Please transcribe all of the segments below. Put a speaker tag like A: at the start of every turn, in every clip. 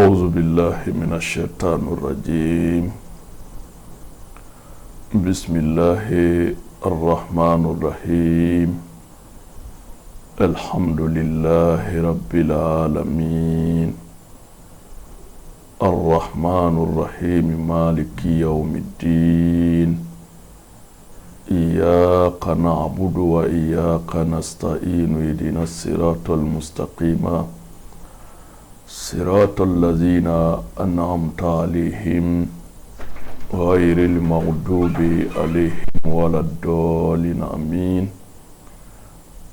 A: أعوذ بالله من الشيطان الرجيم. بسم الله الرحمن الرحيم. الحمد لله رب العالمين. الرحمن الرحيم مالك يوم الدين. إياك نعبد وإياك نستعين اهدنا الصراط المستقيم صراط الذين أنعمت عليهم غير المغضوب عليهم ولا الضالين آمين.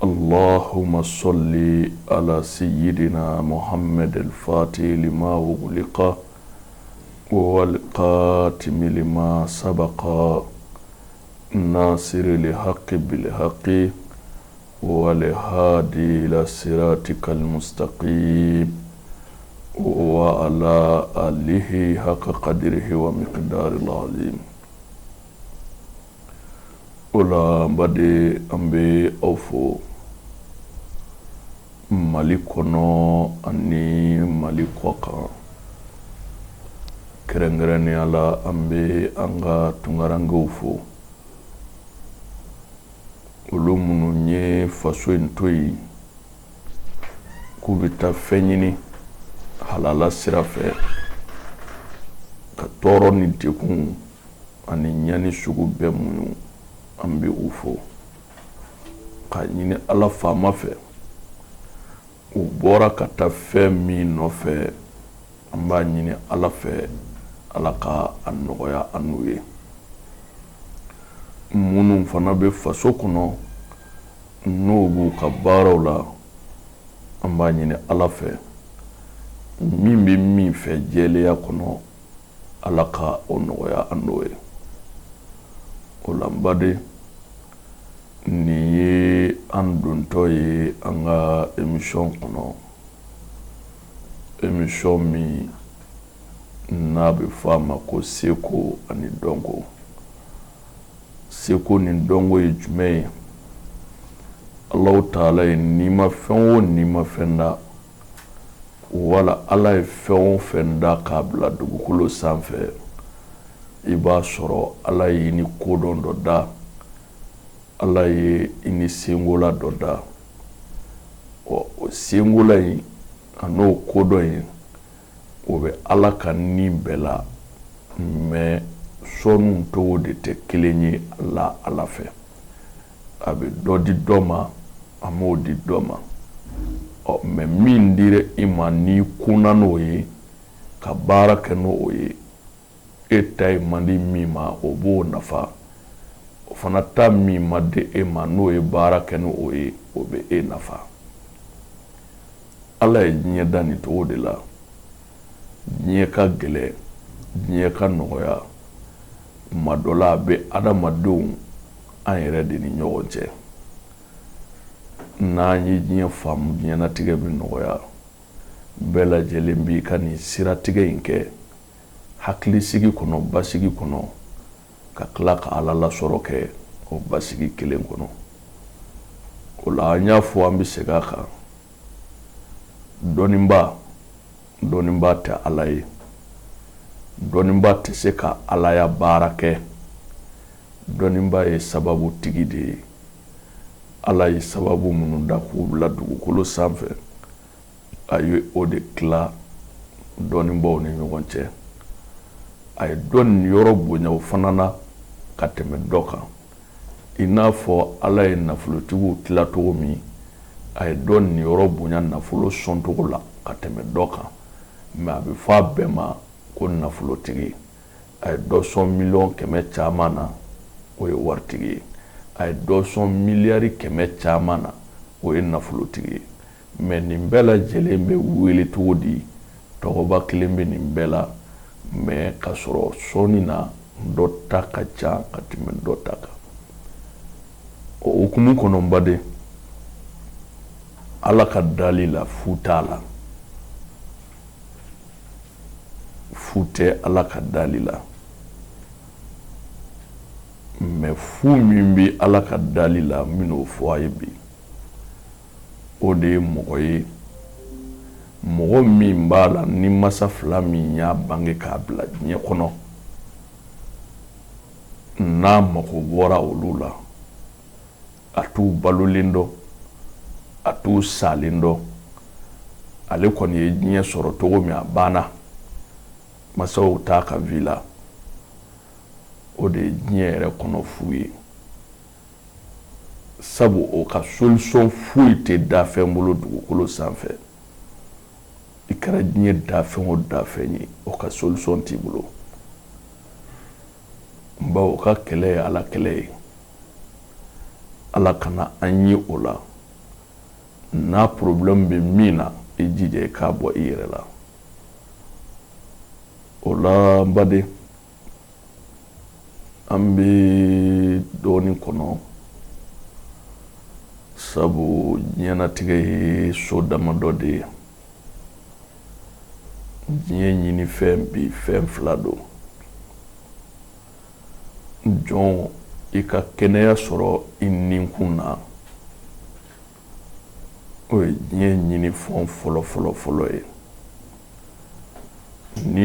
A: اللهم صل على سيدنا محمد الفاتح لما أغلق والقاتم لما سبق ناصر الحق بالحق والهادي إلى صراطك المستقيم وعلى آله حق قدره ومقدار العظيم. Ola mbade ambe aufo malikono ani malikoka kerengereni ala ambe anga tungaranga ufo ulumunu nye faso ntoi kubita fenyini halala sirafe ka toro ni tekun ani nyani sugu bemu ambe ufo ka nyini ala fama fe u bora ka ta fe mi no fe amba nyini ala fe ala ka anoya anuye munu fana be faso kono nubu ka barawla amba nyini ala fe min be min fe jeleya kono ala ka onoya anoye olambade ni ye andunto ye anga emission kono emission mi na be fama ko seko ani dongo seko ni dongo ye jume Allah Ta'ala ni ma fenwo ni ma fenda wala ala ye fenwo fenda kabla dugukolo sanfɛ iba sɔrɔ ala ye ni kodɔn dɔ da ala ye ni sengola dɔ da o sengola in an'o kodɔn in o bɛ ala ka ni bɛɛ la mais sɔnu togo de tɛ kelen ye ala fɛ a bɛ dɔ di dɔ ma a m'o di dɔ ma mais min dira i ma ni kunna n'o ye ka baara kɛ n'o ye e ta ye man di min ma o b'o nafa o fana ta min ma di e ma n'o ye baara kɛ n'o ye o bɛ e nafa ala ye diɲɛ da nin cogo de la diɲɛ ka gɛlɛn diɲɛ ka nɔgɔya ma dɔ la a bɛ adamadenw an yɛrɛ de ni ɲɔgɔn cɛ n'an ye diɲɛ faamu diɲɛlatigɛ bɛ nɔgɔya bɛɛ lajɛlen b'i ka nin siratigɛ in kɛ hakili sigi kɔnɔ basigi kɔnɔ ka tila ka ala lasɔrɔ kɛ o basigi kelen kɔnɔ o la an y'a fɔ an bɛ segin a kan dɔnniba tɛ ala ye dɔnniba tɛ se ka alaya baara kɛ dɔnniba ye sababu tigi de ye ala ye sababu minnu da k'u bila dugukolo sanfɛ a ye o de tila dɔnnibaw ni ɲɔgɔn cɛ a ye dɔ ni yɔrɔ bonya o fana na ka tɛmɛ dɔ kan i n'a fɔ ala ye nafolotigiw tila cogo min a ye dɔ ni yɔrɔ bonya nafolo sɔn cogo la ka tɛmɛ dɔ kan mais a bɛ fɔ a bɛɛ ma ko nafolotigi a ye dɔ sɔn miliyɔn 100 caman na o ye waritigi ye a ye dɔ sɔn miliyari 100 caman na o ye nafolotigi ye mais nin bɛɛ lajɛlen bɛ wele cogo di tɔgɔba kelen bɛ nin bɛɛ la mais ka sɔrɔ sɔnni na dɔ ta ka ca ka tɛmɛ dɔ ta kan o hukumu kɔnɔ n baden ala ka dali la fu t'a la fu tɛ ala ka dali la mais fu min bɛ ala ka dali la n bɛn'o fɔ a ye bi o de ye mɔgɔ ye mɔgɔ min b'a la ni masa fila min y'a bange k'a bila diɲɛ kɔnɔ n'a mako bɔra olu la a t'u balolen dɔn a t'u salen dɔn ale kɔni ye diɲɛ sɔrɔ cogo min a banna masaw t'a ka vie la o de ye diɲɛ yɛrɛ kɔnɔ fu ye sabu o ka solution foyi tɛ dafɛn bolo dugukolo sanfɛ i kɛra diɲɛ dafɛn o dafɛn ye o ka solution t'i bolo bawo o ka kɛlɛ ye ala kɛlɛ ye ala kana an ye o la n'a problème bɛ min na i jija i k'a bɔ i yɛrɛ la o la n baden an bɛ dɔɔnin kɔnɔ sabu diɲɛnatigɛ ye so damadɔ de ye diɲɛ ɲini fɛn bi fɛn fila don jɔn i ka kɛnɛya sɔrɔ i ninkun na o ye diɲɛ ɲini fɛn fɔlɔ ye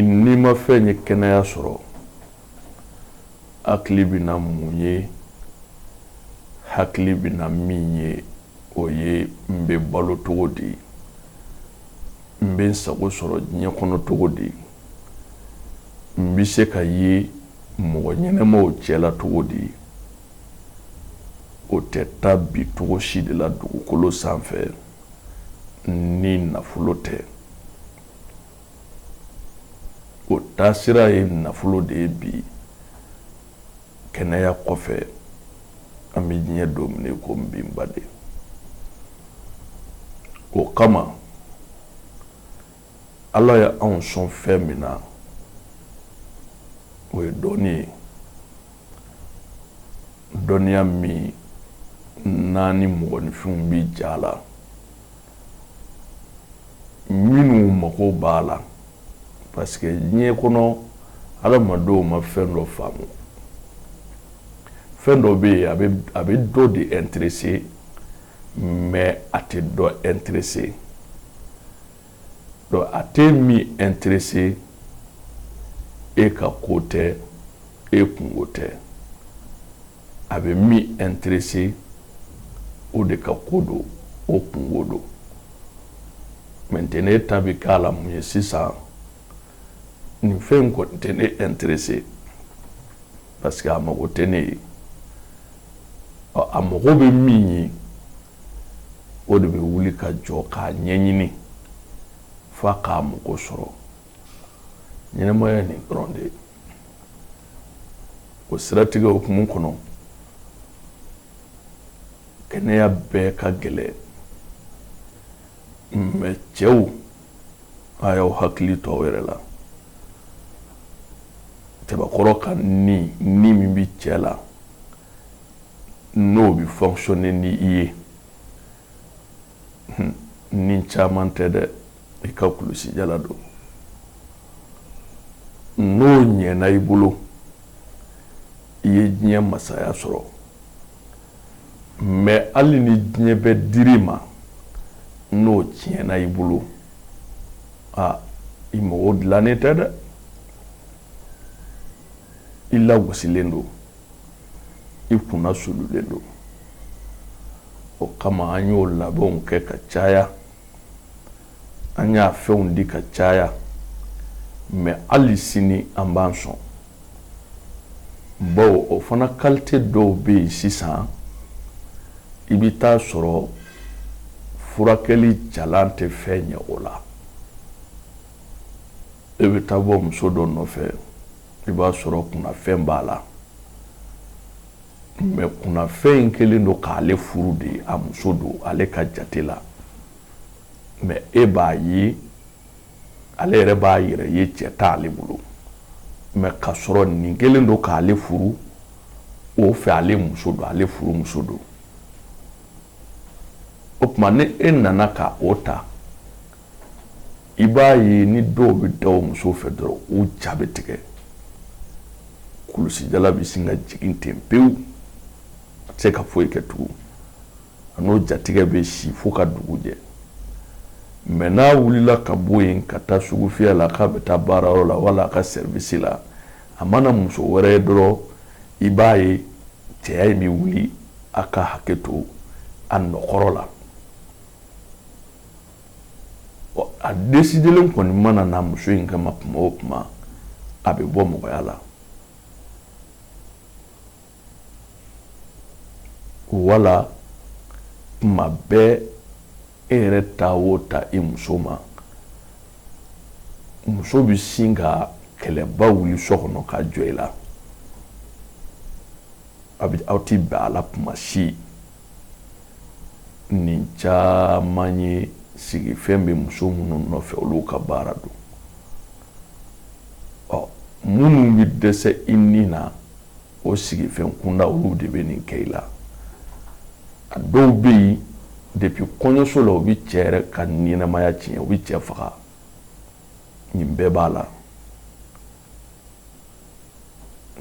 A: ni ma fɛn ye kɛnɛya sɔrɔ hakili bɛna mun ye hakili bɛna min ye o ye n bɛ balo cogo di n bɛ n sago sɔrɔ diɲɛ kɔnɔ cogo di n bɛ se ka ye mɔgɔ ɲɛnɛmaw cɛla cogo di o tɛ taa bi cogo si de la dugukolo sanfɛ ni nafolo tɛ o taasira ye nafolo de ye bi kɛnɛya kɔfɛ an bɛ diɲɛ don minɛ ko n bin baden o kama ala ye anw sɔn fɛn min na o ye dɔnni ye dɔnniya min n'a ni mɔgɔninfinw bi ja la minnu mago b'a la parce que diɲɛ kɔnɔ adamadenw ma fɛn dɔ faamu fɛn dɔ bɛ yen a bɛ dɔ de intéressé mais a tɛ dɔ intéressé donc a tɛ min intéressé e ka ko tɛ e kungo tɛ a bɛ min intéressé o de ka ko don o kungo don maintenant e ta bɛ k'a la mun ye sisan nin fɛn kɔni tɛ ne intéressé parce que a mago tɛ ne ye a mago bɛ min ye o de bɛ wuli ka jɔ k'a ɲɛɲini f'a k'a mago sɔrɔ ɲɛnɛmaya nin dɔrɔn de o siratigɛ hukumu kɔnɔ kɛnɛya bɛɛ ka gɛlɛn mais cɛw a y'aw hakili to aw yɛrɛ la cɛbakɔrɔ ka ni min bi cɛ la n'o bi fonctionner ni i ye ni caman tɛ dɛ i ka kulusi jala don n'o ɲɛna i bolo i ye diɲɛ masaya sɔrɔ mais hali ni diɲɛ bɛ dir'i ma n'o tiɲɛna i bolo i mago dilannen tɛ dɛ i lagosilen don i kunna sululen don o kama an y'o labɛnw kɛ ka caya an y'a fɛnw di ka caya mais hali sini an b'an sɔn bawo o fana qualité dɔw bɛ yen sisan i bɛ taa sɔrɔ furakɛli jalan tɛ fɛn ɲɛ o la e bɛ taa bɔ muso dɔ nɔfɛ i b'a sɔrɔ kunnafɛn b'a la mais kunnafɛn in kɛlen don k'ale furu de a muso don ale ka jate la mais e b'a ye ale yɛrɛ b'a yɛrɛ ye cɛ t'ale bolo mais ka sɔrɔ nin kɛlen don k'ale furu o fɛ ale muso don ale furu muso don o tuma ni e nana ka o ta i b'a ye ni dɔw bɛ da o muso fɛ dɔrɔn u ja bɛ tigɛ kulusijala bɛ sin ka jigin ten pewu a tɛ se ka foyi kɛ tugun a n'o jatigɛ bɛ si fo ka dugu jɛ mɛ n'a wulila ka bɔ yen ka taa sugu fiyɛ la k'a bɛ taa baarayɔrɔ la wala a ka service la a mana muso wɛrɛ ye dɔrɔn i b'a ye cɛya in bɛ wuli a ka hakɛ to a nɔkɔrɔ la a décidelen kɔni mana na muso in kama kuma o kuma a bɛ bɔ mɔgɔya la wala kuma bɛɛ e yɛrɛ ta o ta i muso ma muso bɛ sin ka kɛlɛba wuli so kɔnɔ ka jɔ i la aw ti bɛn a la kuma si nin caman ye sigifɛn bɛ muso minnu nɔfɛ olu ka baara don minnu bɛ dɛsɛ i ni na o sigifɛn kunda olu de bɛ nin kɛ i la a dɔw bɛ yen depuis kɔɲɔso la u bɛ cɛ yɛrɛ ka ɲɛnamaya tiɲɛ u bɛ cɛ faga nin bɛɛ b'a la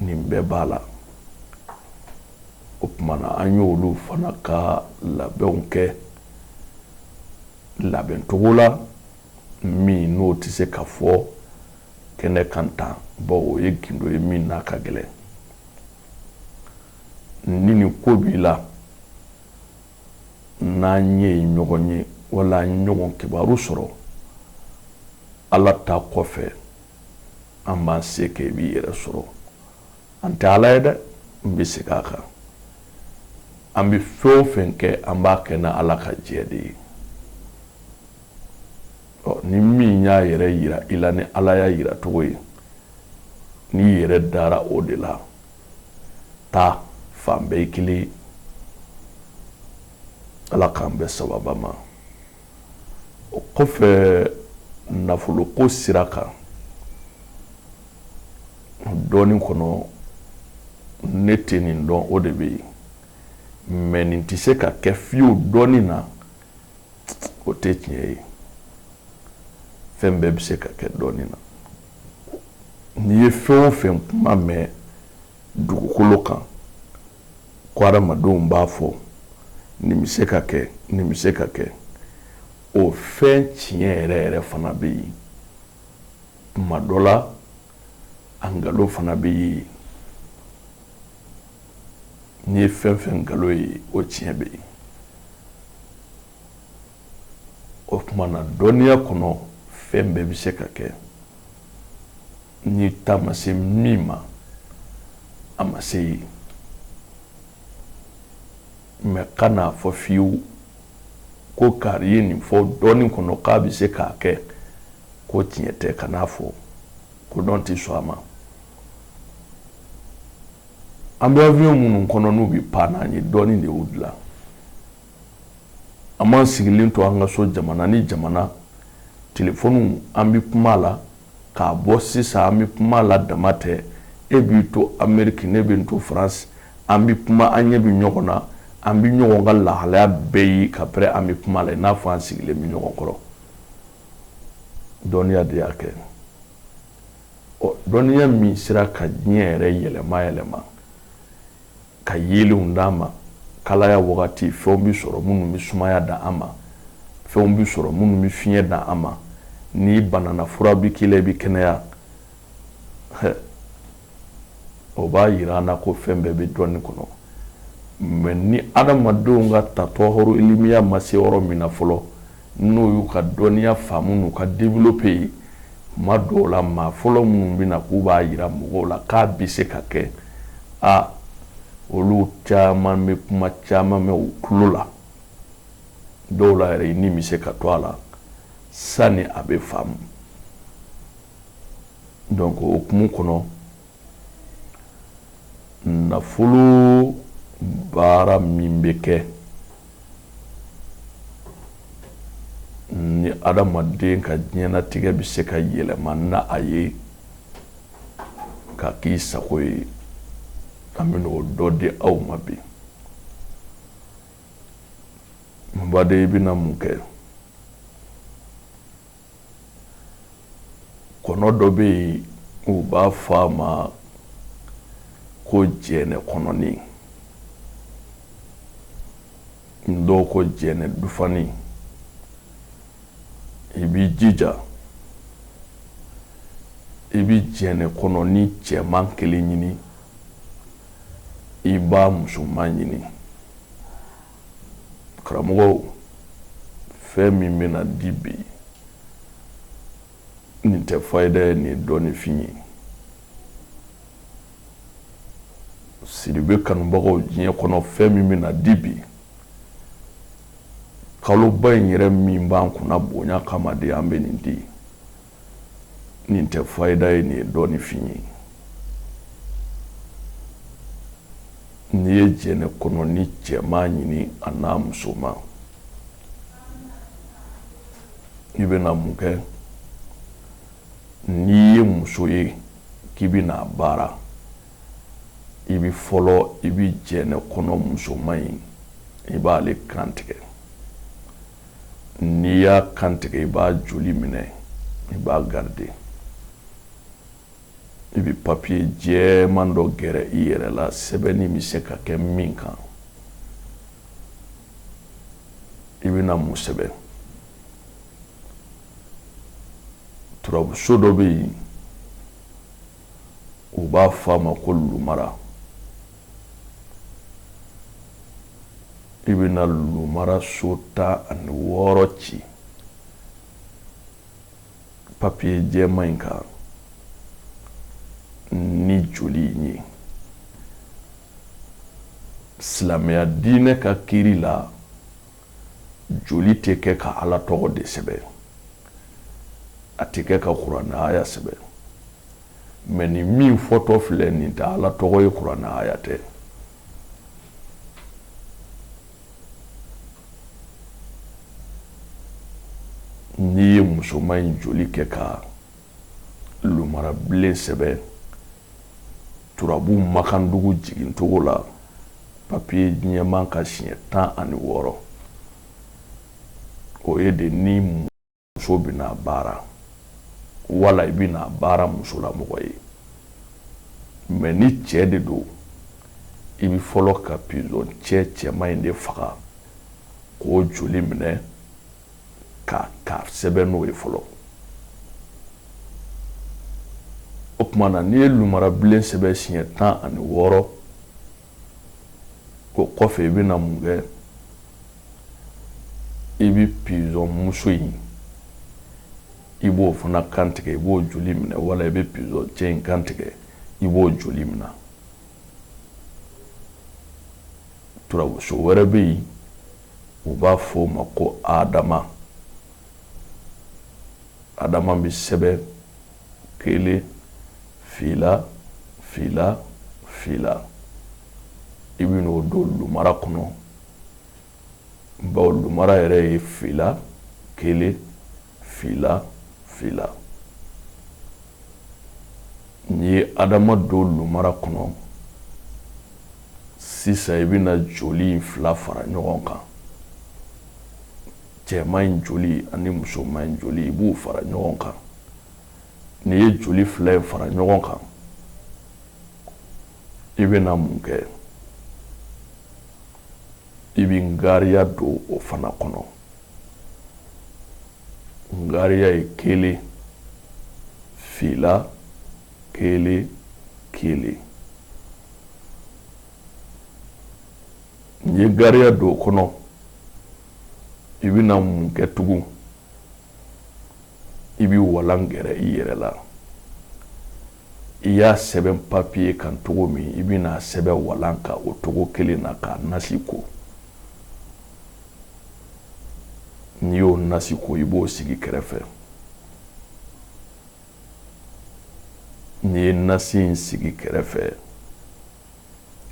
A: nin bɛɛ b'a la o kumana an y'olu fana ka labɛnw kɛ labɛn cogo la min n'o tɛ se ka fɔ kɛnɛ kan tan o ye gindo ye min n'a ka gɛlɛn ni nin ko b'i la n'an ye ɲɔgɔn ye wala an ɲɔgɔn kibaru sɔrɔ ala ta kɔfɛ an b'an se kɛ i b'i yɛrɛ sɔrɔ an tɛ ala ye dɛ n bɛ segin a kan an bɛ fɛn o fɛn kɛ an b'a kɛ na ala ka jɛ de ye ni min y'a yɛrɛ yira i la ni ala y'a yira cogo ye n'i yɛrɛ dara o de la taa fan bɛɛ kelen ala k'an bɛ sababa ma o kɔfɛ nafolo ko sira kan dɔɔnin kɔnɔ ne tɛ nin dɔn o de bɛ yen mɛ nin tɛ se ka kɛ fiyewu dɔɔnin na o tɛ tiɲɛ ye fɛn bɛɛ bɛ se ka kɛ dɔɔnin na n'i ye fɛn o fɛn kuma mɛn dugukolo kan ko adamadenw b'a fɔ nin bɛ se ka kɛ nin bɛ se ka kɛ o fɛn tiɲɛ yɛrɛ yɛrɛ fana bɛ yen tuma dɔ la a nkalon fana bɛ yen n'i ye fɛn fɛn nkalon ye o tiɲɛ bɛ yen o tuma na dɔnniya kɔnɔ fɛn bɛɛ bɛ se ka kɛ n'i ta ma se min ma a ma se yen mɛ kana fɔ fiyewu ko kari ye nin fɔ dɔɔnin kɔnɔ k'a bɛ se k'a kɛ ko tiɲɛ tɛ kan'a fɔ ko dɔn tɛ sɔn a ma an bɛ avion minnu kɔnɔ n'u bɛ pan n'an ye dɔɔnin de y'u dilan an b'an sigilen to an ka so jamana ni jamana telefɔniw an bɛ kuma la k'a bɔ sisan an bɛ kuma la dama tɛ e b'i to Amérique ne bɛ n to France an bɛ kuma an ɲɛ bɛ ɲɔgɔn na an bɛ ɲɔgɔn ka lahalaya bɛɛ ye ka pɛrɛ an bɛ kuma la i n'a fɔ an sigilen bɛ ɲɔgɔn kɔrɔ dɔnniya de y'a kɛ dɔnniya min sera ka diɲɛ yɛrɛ yɛlɛma ka yeelenw d'an ma kalaya wagati fɛnw bɛ sɔrɔ minnu bɛ sumaya da an ma fɛnw bɛ sɔrɔ minnu bɛ fiɲɛ da an ma n'i banana fura bɛ k'i la i bɛ kɛnɛya o b'a yira an na ko fɛn bɛɛ bɛ dɔnni kɔnɔ mɛ ni adamadenw ka tatɔ ilimiya ma se yɔrɔ min na fɔlɔ n'o y'u ka dɔnniya faamu n'u ka développer ye tuma dɔw la maa fɔlɔ minnu bɛ na k'u b'a yira mɔgɔw la k'a bɛ se ka kɛ olu caman bɛ kuma caman mɛn u tulo la dɔw la yɛrɛ ni bɛ se ka to a la sani a bɛ faamu donc o hukumu kɔnɔ nafolo baara min bɛ kɛ ni adamaden ka diɲɛlatigɛ bɛ se ka yɛlɛma na a ye ka k'i sago ye an bɛ n'o dɔ di aw ma bi n baden i bɛna mun kɛ kɔnɔ dɔ bɛ yen u b'a fɔ a ma ko jɛnɛ kɔnɔni dɔw ko jɛnɛ dufani i b'i jija i bi jɛnɛ kɔnɔ ni cɛman kelen ɲini i b'a musoman ɲini. Karamɔgɔw, fɛn min bɛna di bi nin tɛ fayida ye, nin dɔɔninfin ye. Sidibe kanubagaw, diɲɛ kɔnɔ fɛn min bɛna di bi kaloba in yɛrɛ min b'an kunna bonya kama de an bɛ nin di. Nin tɛ fayida ye, nin ye dɔɔninfin ye. N'i ye jɛnɛ kɔnɔ ni cɛman ɲini a n'a musoman, i bɛna mun kɛ? N'i ye muso ye k'i bɛna baara, i bi fɔlɔ i bi jɛnɛ kɔnɔ musoman in i b'ale kantigɛ. N'i y'a kantigɛ i b'a joli minɛ, i b'a garder. I bi papier jɛman dɔ gɛrɛ i yɛrɛ la, sɛbɛnni bɛ se ka kɛ min kan. I bɛna mun sɛbɛn? Turabuso dɔ bɛ yen u b'a fɔ a ma ko lumara. I bɛna lumara so 16 ci papier jɛman in kan ni joli ye. Silamɛya diinɛ ka kiiri la joli tɛ kɛ ka Ala tɔgɔ de sɛbɛn, a tɛ kɛ ka Kuranɛ aya sɛbɛn. Mais ni min fɔtɔ filɛ nin tɛ Ala tɔgɔ ye, Kuranɛ aya tɛ. N'i ye musoman in joli kɛ ka lumara bilen sɛbɛn turabu makandugu jigin togo la, papier ɲɛman ka siɲɛ 16, o ye de ni muso bɛna baara wala i bɛna baara musolamɔgɔ ye. Mais ni cɛ de don, i bi fɔlɔ ka pizɔn cɛman in de faga k'o joli minɛ ka sɛbɛn n'o ye fɔlɔ. O tuma na n'i ye lumara bilen sɛbɛn siɲɛ 16, o kɔfɛ i bɛna mun kɛ? I bi pizɔn muso in i b'o fana kantigɛ, i b'o joli minɛ, wala i bɛ pizɔn cɛ in kantigɛ i b'o joli minɛ. Turabuso wɛrɛ bɛ yen u b'a fɔ o ma ko Adama. Adama bɛ sɛbɛn 1 fila fila fila. I bɛ n'o don lumara kɔnɔ, bawo lumara yɛrɛ ye fila 1 fila fila. N'i ye Adama don lumara kɔnɔ, sisan i bɛna joli in 2 fara ɲɔgɔn kan. Cɛman in joli ani musoman in joli i b'u fara ɲɔgɔn kan. N'i ye joli 2 in fara ɲɔgɔn kan, i bɛna mun kɛ? I bi ngariya don o fana kɔnɔ. Ngariya ye 1 fila 1 1. N'i ye ngariya don o kɔnɔ, i bɛna mun kɛ tugun? I bi walan gɛrɛ i yɛrɛ la. I y'a sɛbɛn papier kan togo min, i bɛna sɛbɛn walan kan o togo kelen na k'a nasi ko. N'i y'o nasi ko, i b'o sigi kɛrɛfɛ. N'i ye nasi in sigi kɛrɛfɛ,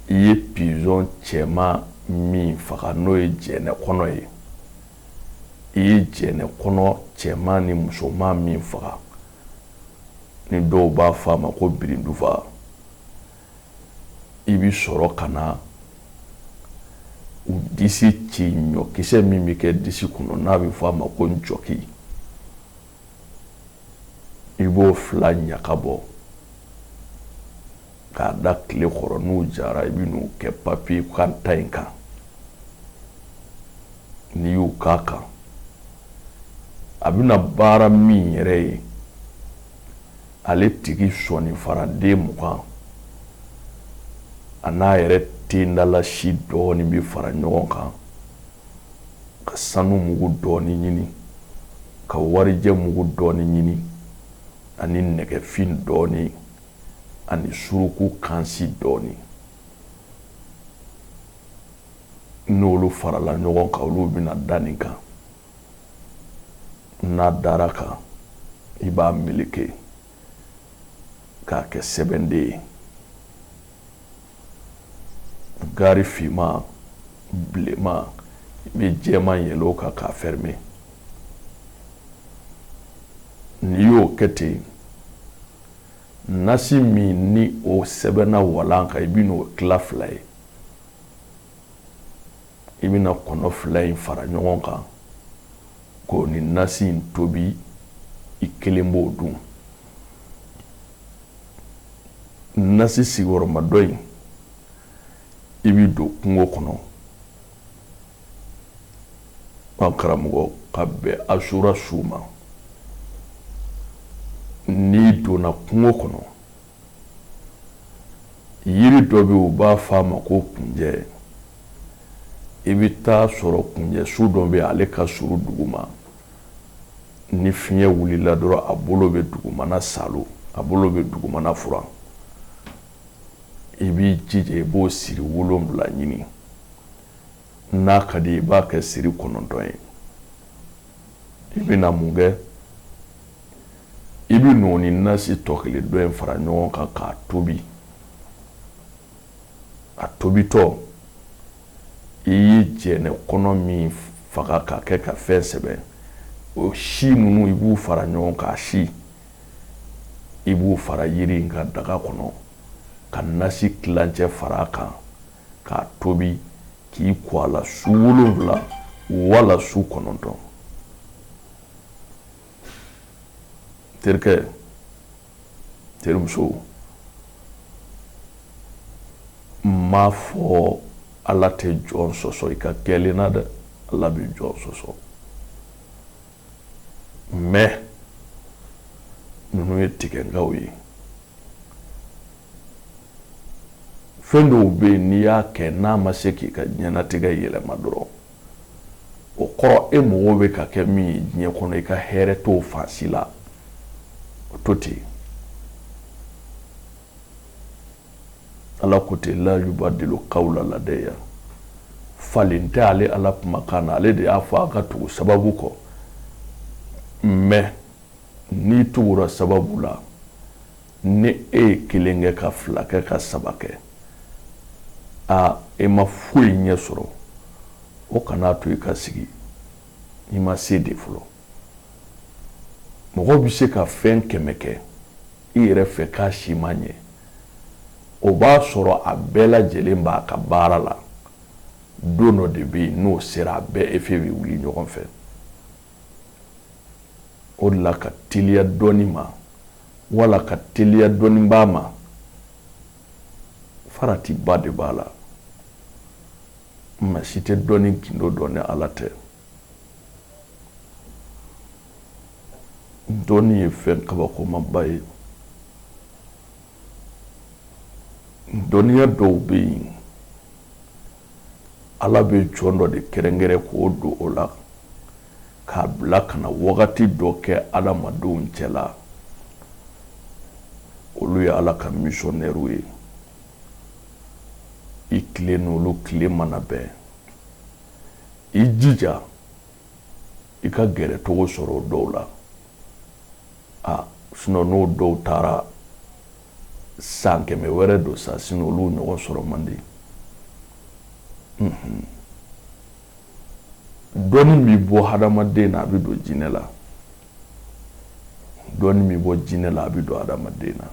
A: i ye pizɔn cɛman min faga n'o ye jɛnɛ kɔnɔ ye, i ye jɛnɛ kɔnɔ cɛman ni musoman min faga, ni dɔw b'a fɔ a ma ko birindufa, i bi sɔrɔ ka na u disi ci ɲɔkisɛ min bɛ kɛ disi kɔnɔ n'a bɛ fɔ a ma ko njɔki. I b'o 2 ɲaka bɔ k'a da tile kɔrɔ, n'u jara i bɛ n'u kɛ papier kan ta in kan. N'i y'u k'a kan, a bɛna baara min yɛrɛ ye ale tigi sɔnni fara den 20 a n'a yɛrɛ tendala si dɔɔni bi fara ɲɔgɔn kan ka sanu mugu dɔɔni ɲini ka warijɛ mugu dɔɔni ɲini ani nɛgɛfin dɔɔni ani suruku kansi dɔɔni n'olu farala ɲɔgɔn kan olu bɛna da nin kan n'a dara kan i b'a meleke k'a kɛ sɛbɛnden ye gari finman bilenman i bɛ jɛman yɛlɛ o kan k'a fermer n'i y'o kɛ ten nasi min ni o sɛbɛnna walan kan i bɛ n'o tila 2 ye i bɛna kɔnɔ 2 in fara ɲɔgɔn kan k'o ni nasi in tobi i kelen b'o dun nasi sigiyɔrɔma dɔ in i bɛ don kungo kɔnɔ an karamɔgɔ ka bɛn asura su ma n'i donna kungo kɔnɔ yiri dɔ bɛ u b'a fɔ a ma ko kunjɛ i bɛ taa sɔrɔ kunjɛ su dɔ bɛ ale ka surun duguma ni fiɲɛ wulila dɔrɔn a bolo bɛ dugumana salo a bolo bɛ dugumana furan i b'i jija i b'o siri 7 ɲini n'a ka di i b'a kɛ siri 9 ye i bɛna mun kɛ i bɛ n'o ni nasi tɔ kelen dɔ in fara ɲɔgɔn kan k'a tobi a tobitɔ i y'i jɛnɛ kɔnɔ min faga k'a kɛ ka fɛn sɛbɛn o si ninnu i b'u fara ɲɔgɔn kan si i b'u fara yiri in ka daga kɔnɔ ka nasi kilancɛ fara a kan k'a tobi k'i ko a la su 7 wala su 9 terikɛ terimuso m'a fɔ ala tɛ jɔn sɔsɔ i ka kɛlen na dɛ ala bɛ jɔn sɔsɔ mais ninnu ye tigɛngaw ye fɛn dɔw bɛ yen n'i y'a kɛ n'a ma se k'i ka ɲɛnatigɛ yɛlɛma dɔrɔn o kɔrɔ e mɔgɔw bɛ ka kɛ min ye diɲɛ kɔnɔ i ka hɛrɛ t'o fansi la o to ten ala ko ten la yubadilu qawla ladayya falen tɛ ale ala kumakan na ale de y'a fɔ a ka tugu sababu kɔ mais n'i tugura sababu la ni e ye 1 kɛ ka 2 kɛ ka 3 kɛ e ma foyi ɲɛ sɔrɔ o kana to i ka sigi i ma se de fɔlɔ mɔgɔ bɛ se ka fɛn 100 kɛ i yɛrɛ fɛ k'a si ma ɲɛ o b'a sɔrɔ a bɛɛ lajɛlen b'a ka baara la don dɔ de bɛ yen n'o sera a bɛɛ effet bɛ wuli ɲɔgɔn fɛ o de la ka teliya dɔɔni ma wala ka teliya dɔɔninba ma faratiba de b'a la maa si tɛ dɔɔni gindo dɔn ni ala tɛ dɔɔni ye fɛn kabakomaba ye dɔnniya dɔw bɛ yen ala bɛ jɔn dɔ de kɛrɛnkɛrɛn k'o don o la k'a bila ka na wagati dɔ kɛ adamadenw cɛla olu ye ala ka missionnaires ye i tile n'olu tile mana bɛn i jija i ka gɛrɛ togo sɔrɔ o dɔw la sinon n'o dɔw taara san 100 wɛrɛ don sa sinon olu ɲɔgɔn sɔrɔ man di dɔnni min bɔ hadamaden na a bɛ don jinɛ la dɔnni min bɔ jinɛ la a bɛ don hadamaden na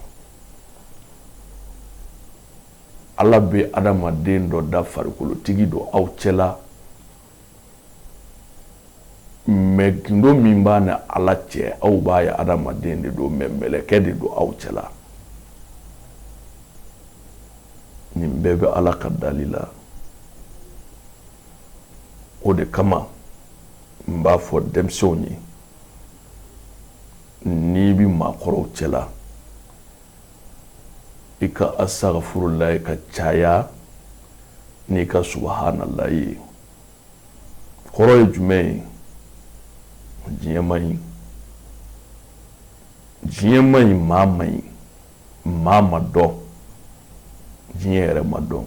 A: ala bɛ hadamaden dɔ da farikolotigi don aw cɛla mais gindo min b'a ni ala cɛ aw b'a ye hadamaden de don mais mɛlɛkɛ de don aw cɛla nin bɛɛ bɛ ala ka dali la o de kama n b'a fɔ denmisɛnw ye maakɔrɔw cɛla i ka astaghfirullah ka caya n'i ka subhanallah ye kɔrɔ ye jumɛn ye diɲɛ man ɲi diɲɛ man ɲi maa man ɲi maa ma dɔn diɲɛ yɛrɛ ma dɔn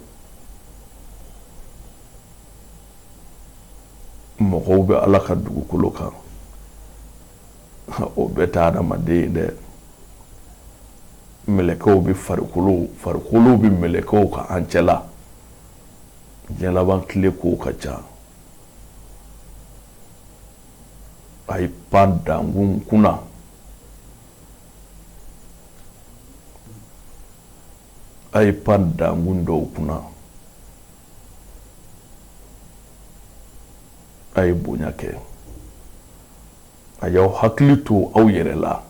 A: mɔgɔw bɛ Ala ka dugukolo kan o bɛɛ tɛ adamaden ye dɛ mɛlɛkɛw bɛ farikolo bɛ mɛlɛkɛw kan an cɛla diɲɛ laban tile kow ka ca a ye pan dankun kunna a ye pan dankun dɔw kunna a ye bonya kɛ a y'aw hakili to aw yɛrɛ la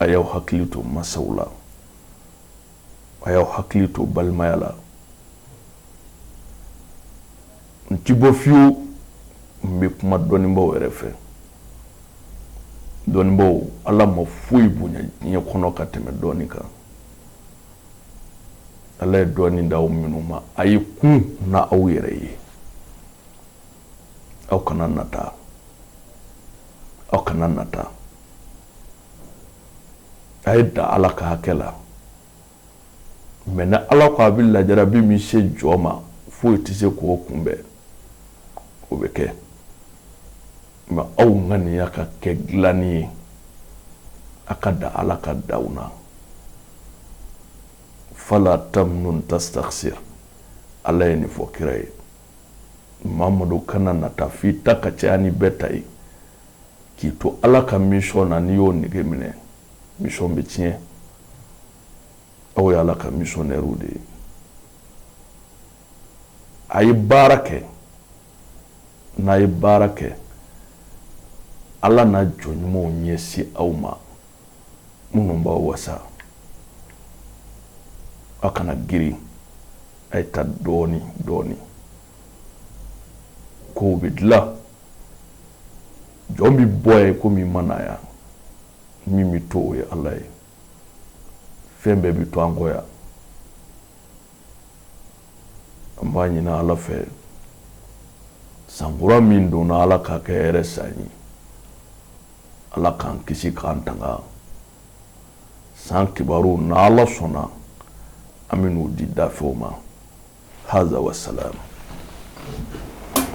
A: a y'aw hakili to masaw la a y'aw hakili to balimaya la n ti bɔ fiyewu n bɛ kuma dɔnnibaw yɛrɛ fɛ dɔnnibaw Ala ma foyi bonya diɲɛ kɔnɔ ka tɛmɛ dɔnni kan Ala ye dɔnni d'aw minnu ma a ye kun na aw yɛrɛ ye aw kana nata a ye da Ala ka hakɛ la mɛ ni Ala ko a bɛ lajarabi min se jɔ ma foyi tɛ se k'o kunbɛn o bɛ kɛ mɛ aw ŋaniya ka kɛ dilanni ye a ka da Ala ka daw na fala tamnun tastaksir Ala ye nin fɔ kira ye Mamadu kana nata f'i ta ka caya ni bɛɛ ta ye k'i to Ala ka mission na n'i y'o nege minɛ mission bɛ tiɲɛ aw ye Ala ka missionnaires de ye a ye baara kɛ n'a ye baara kɛ Ala na jɔnɲumanw ɲɛsin aw ma minnu b'aw wasa aw kana girin a ye taa dɔɔni kow bɛ dilan jɔn bɛ bɔ ye komi manaya min bɛ to o ye Ala ye fɛn bɛɛ bɛ to an kɔ yan an b'a ɲini Ala fɛ sankura min donna Ala ka kɛ hɛrɛ san ye Ala k'an kisi k'an tanga san kibaru na Ala sɔnna an bɛ n'u di dafɛw ma haza wa salam